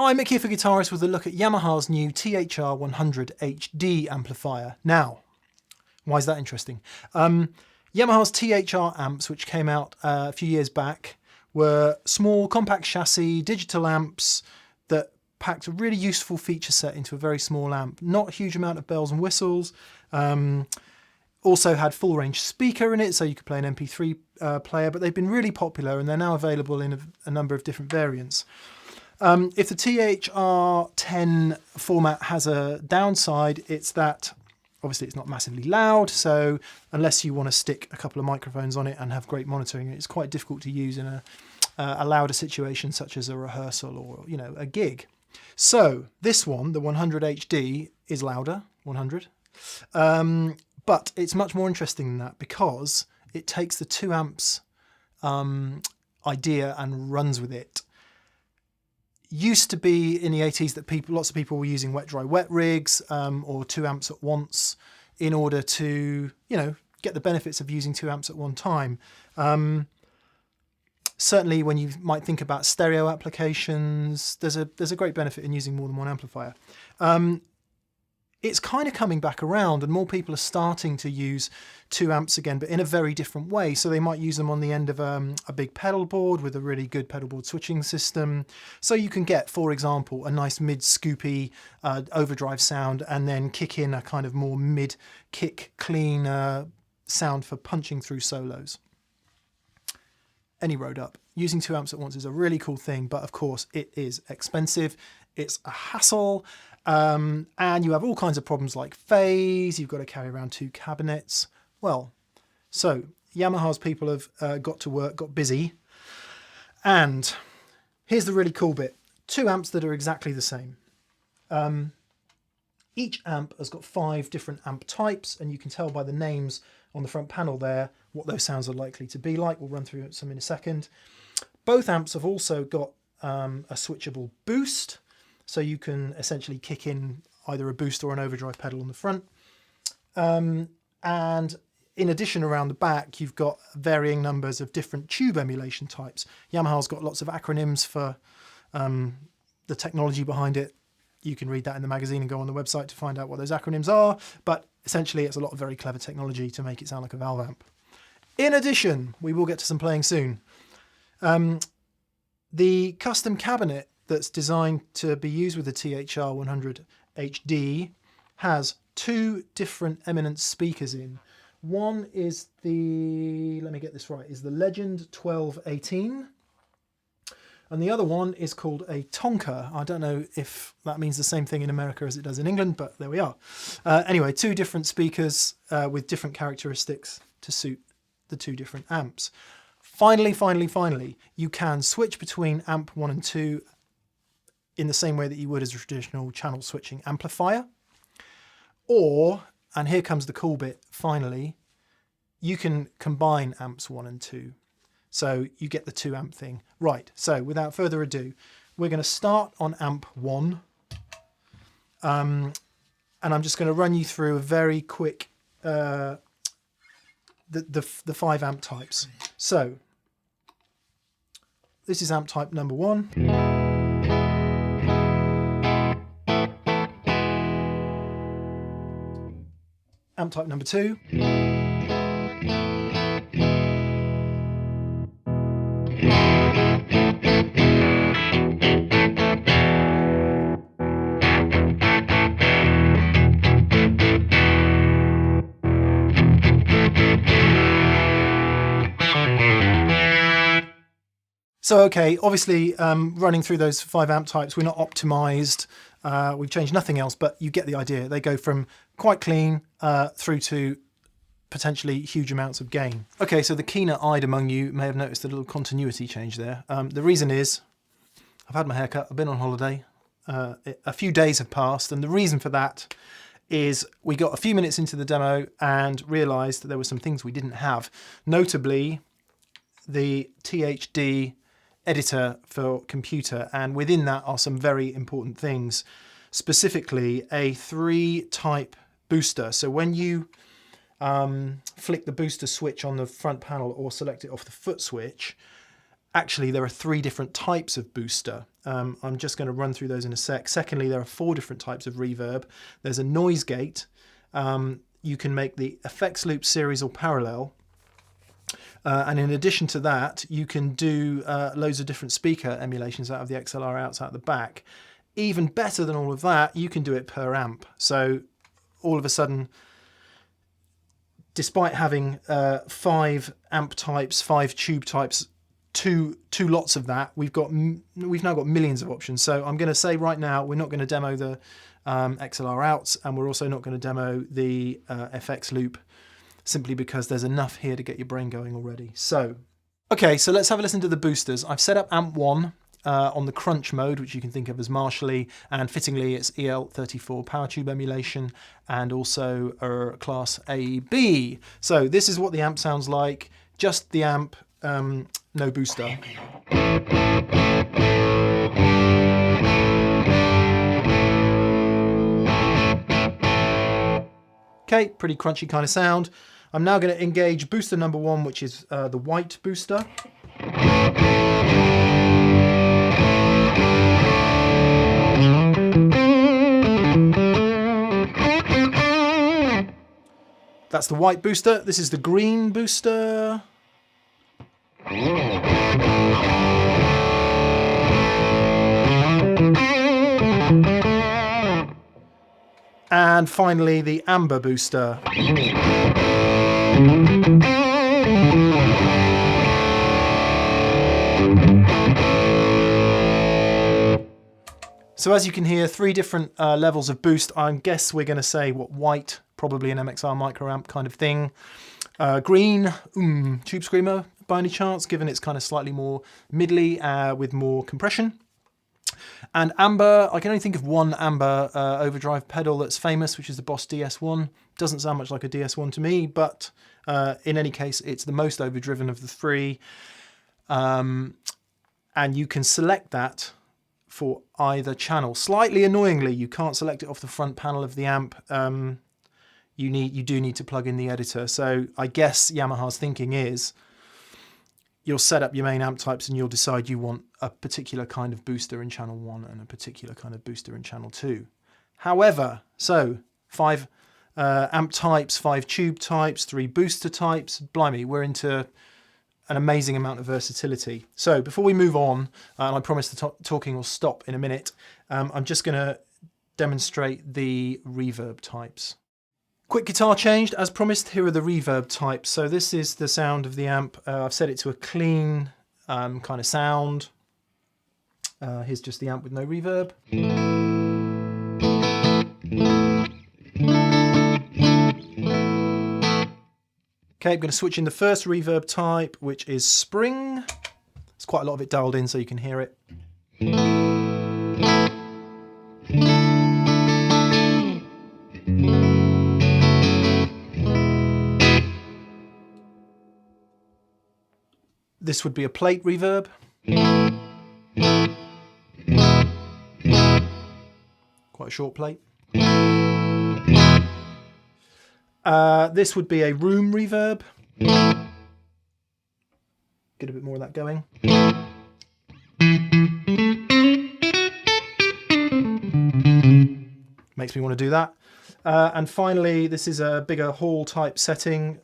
Hi, Mick here for Guitarist with a look at Yamaha's new THR100HD amplifier. Now, why is that interesting? Yamaha's THR amps, which came out a few years back, were small, compact chassis, digital amps that packed a really useful feature set into a very small amp. Not a huge amount of bells and whistles. Also had full range speaker in it, so you could play an MP3 player, but they've been really popular and they're now available in a number of different variants. If the THR10 format has a downside, it's that obviously it's not massively loud, so unless you want to stick a couple of microphones on it and have great monitoring, it's quite difficult to use in a louder situation such as a rehearsal or, you know, a gig. So this one, the 100HD, is louder, 100, but it's much more interesting than that because it takes the 2 amps idea and runs with it. Used to be in the 80s that lots of people were using wet, dry, wet rigs or 2 amps at once in order to, you know, get the benefits of using 2 amps at one time. Certainly when you might think about stereo applications, there's a great benefit in using more than one amplifier. It's kind of coming back around and more people are starting to use 2 amps again, but in a very different way. So they might use them on the end of a big pedal board with a really good pedal board switching system. So you can get, for example, a nice mid-scoopy overdrive sound and then kick in a kind of more mid-kick clean sound for punching through solos. Any road up. Using 2 amps at once is a really cool thing, but of course it is expensive, it's a hassle, and you have all kinds of problems like phase, you've got to carry around 2 cabinets. Well, so Yamaha's people have got to work, got busy, and here's the really cool bit. 2 amps that are exactly the same. Each amp has got 5 different amp types, and you can tell by the names on the front panel there what those sounds are likely to be like. We'll run through some in a second. Both amps have also got a switchable boost, so you can essentially kick in either a boost or an overdrive pedal on the front. And in addition, around the back, you've got varying numbers of different tube emulation types. Yamaha's got lots of acronyms for the technology behind it. You can read that in the magazine and go on the website to find out what those acronyms are, but essentially it's a lot of very clever technology to make it sound like a valve amp. In addition, we will get to some playing soon. The custom cabinet that's designed to be used with the THR100HD has 2 different eminence speakers in. One is the, let me get this right, is the Legend 1218. And the other one is called a Tonka. I don't know if that means the same thing in America as it does in England, but there we are. Anyway, 2 different speakers with different characteristics to suit the 2 different amps. Finally, you can switch between amp 1 and 2 in the same way that you would as a traditional channel switching amplifier. Or, and here comes the cool bit, finally, you can combine amps 1 and 2. So you get the 2 amp thing. Right, so without further ado, we're going to start on amp 1. And I'm just going to run you through a very quick, the 5 amp types. So this is amp type number 1. Amp type number 2. So okay, obviously running through those 5 amp types, we're not optimized, we've changed nothing else, but you get the idea. They go from quite clean through to potentially huge amounts of gain. Okay, so the keener-eyed among you may have noticed a little continuity change there. The reason is, I've had my hair cut, I've been on holiday, a few days have passed, and the reason for that is we got a few minutes into the demo and realised that there were some things we didn't have, notably the THD editor for computer, and within that are some very important things, specifically a 3-type booster. So when you flick the booster switch on the front panel or select it off the foot switch, Actually, there are 3 different types of booster. I'm just going to run through those in a sec. Secondly, there are 4 different types of reverb. There's a noise gate. You can make the effects loop series or parallel. And in addition to that, you can do loads of different speaker emulations out of the XLR outs out the back. Even better than all of that, you can do it per amp. So all of a sudden, despite having 5 amp types, 5 tube types, two lots of that, we've now got millions of options. So I'm going to say right now, we're not going to demo the XLR outs, and we're also not going to demo the FX loop, simply because there's enough here to get your brain going already. So, okay, so let's have a listen to the boosters. I've set up amp 1 on the crunch mode, which you can think of as Marshally, and fittingly it's EL34 power tube emulation, and also class AB. So this is what the amp sounds like, just the amp, no booster. Okay, pretty crunchy kind of sound. I'm now going to engage booster number 1, which is the white booster. That's the white booster. This is the green booster. And finally, the amber booster. So as you can hear, 3 different levels of boost. I guess we're going to say what white, probably an MXR microamp kind of thing. Green, tube screamer by any chance, given it's kind of slightly more middly with more compression. And amber, I can only think of one amber overdrive pedal that's famous, which is the Boss DS1. Doesn't sound much like a DS1 to me, but in any case, it's the most overdriven of the 3. And you can select that for either channel. Slightly annoyingly, you can't select it off the front panel of the amp. You do need to plug in the editor. So I guess Yamaha's thinking is you'll set up your main amp types and you'll decide you want a particular kind of booster in channel 1 and a particular kind of booster in channel 2. However, so 5 amp types, 5 tube types, 3 booster types. Blimey, we're into an amazing amount of versatility. So before we move on, and I promise the talking will stop in a minute, I'm just going to demonstrate the reverb types. Quick guitar changed, as promised. Here are the reverb types. So this is the sound of the amp. I've set it to a clean kind of sound. Here's just the amp with no reverb. Okay, I'm going to switch in the first reverb type, which is spring. There's quite a lot of it dialed in so you can hear it. This would be a plate reverb. Quite a short plate. This would be a room reverb. Get a bit more of that going. Makes me want to do that. And finally, this is a bigger hall type setting.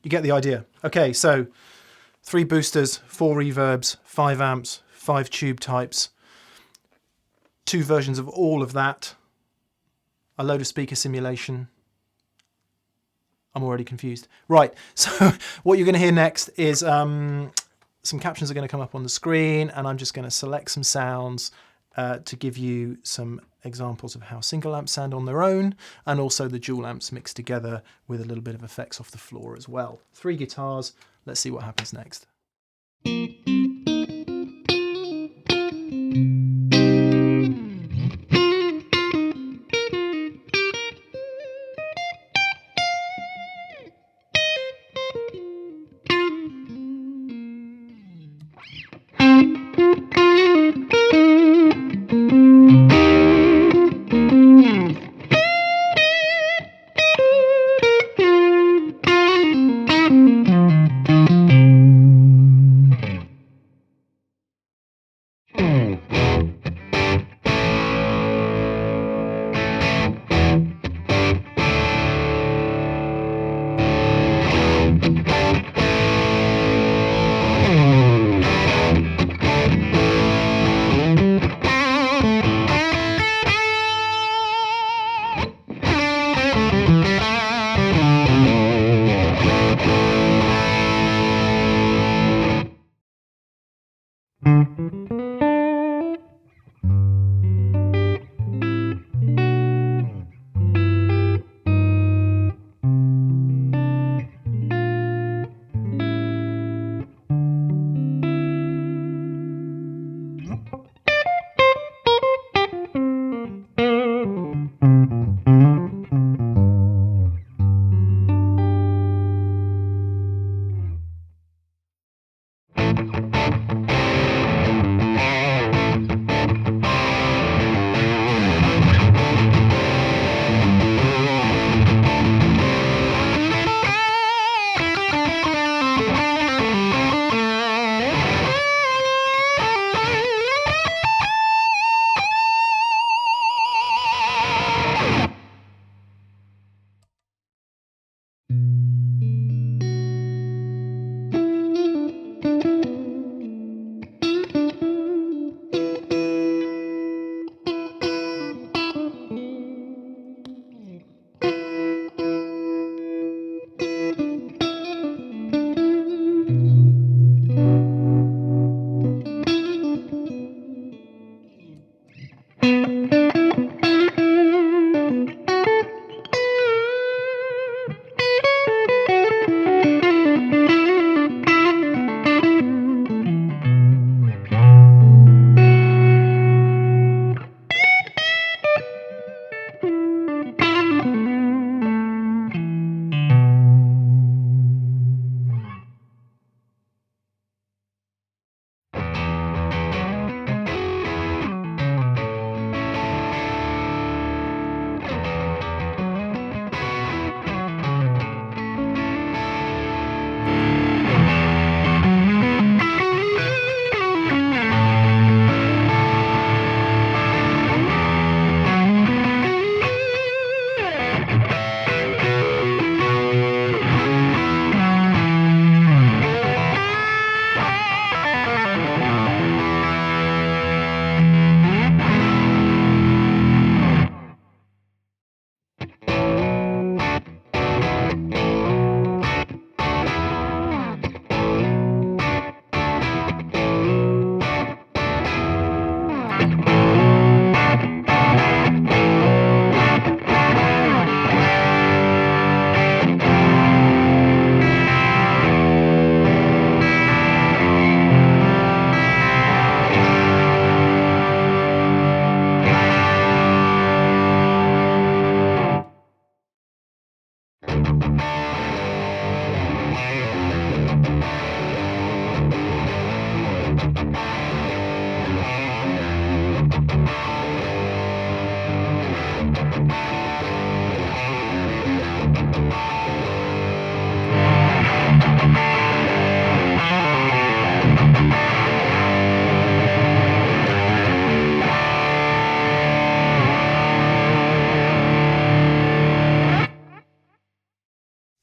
You get the idea. Okay, so 3 boosters, 4 reverbs, 5 amps, 5 tube types, 2 versions of all of that, a load of speaker simulation. I'm already confused. Right, so what you're going to hear next is some captions are going to come up on the screen, and I'm just going to select some sounds to give you some examples of how single amps sound on their own, and also the dual amps mixed together with a little bit of effects off the floor as well. 3 guitars. Let's see what happens next.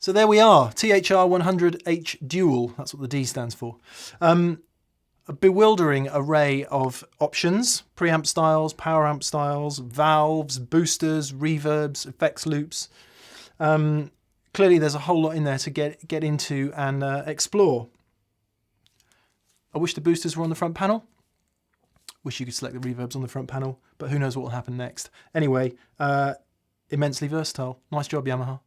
So there we are, THR100H Dual, that's what the D stands for. A bewildering array of options, preamp styles, power amp styles, valves, boosters, reverbs, effects loops. Clearly there's a whole lot in there to get into and explore. I wish the boosters were on the front panel. Wish you could select the reverbs on the front panel, but who knows what will happen next. Anyway, immensely versatile. Nice job, Yamaha.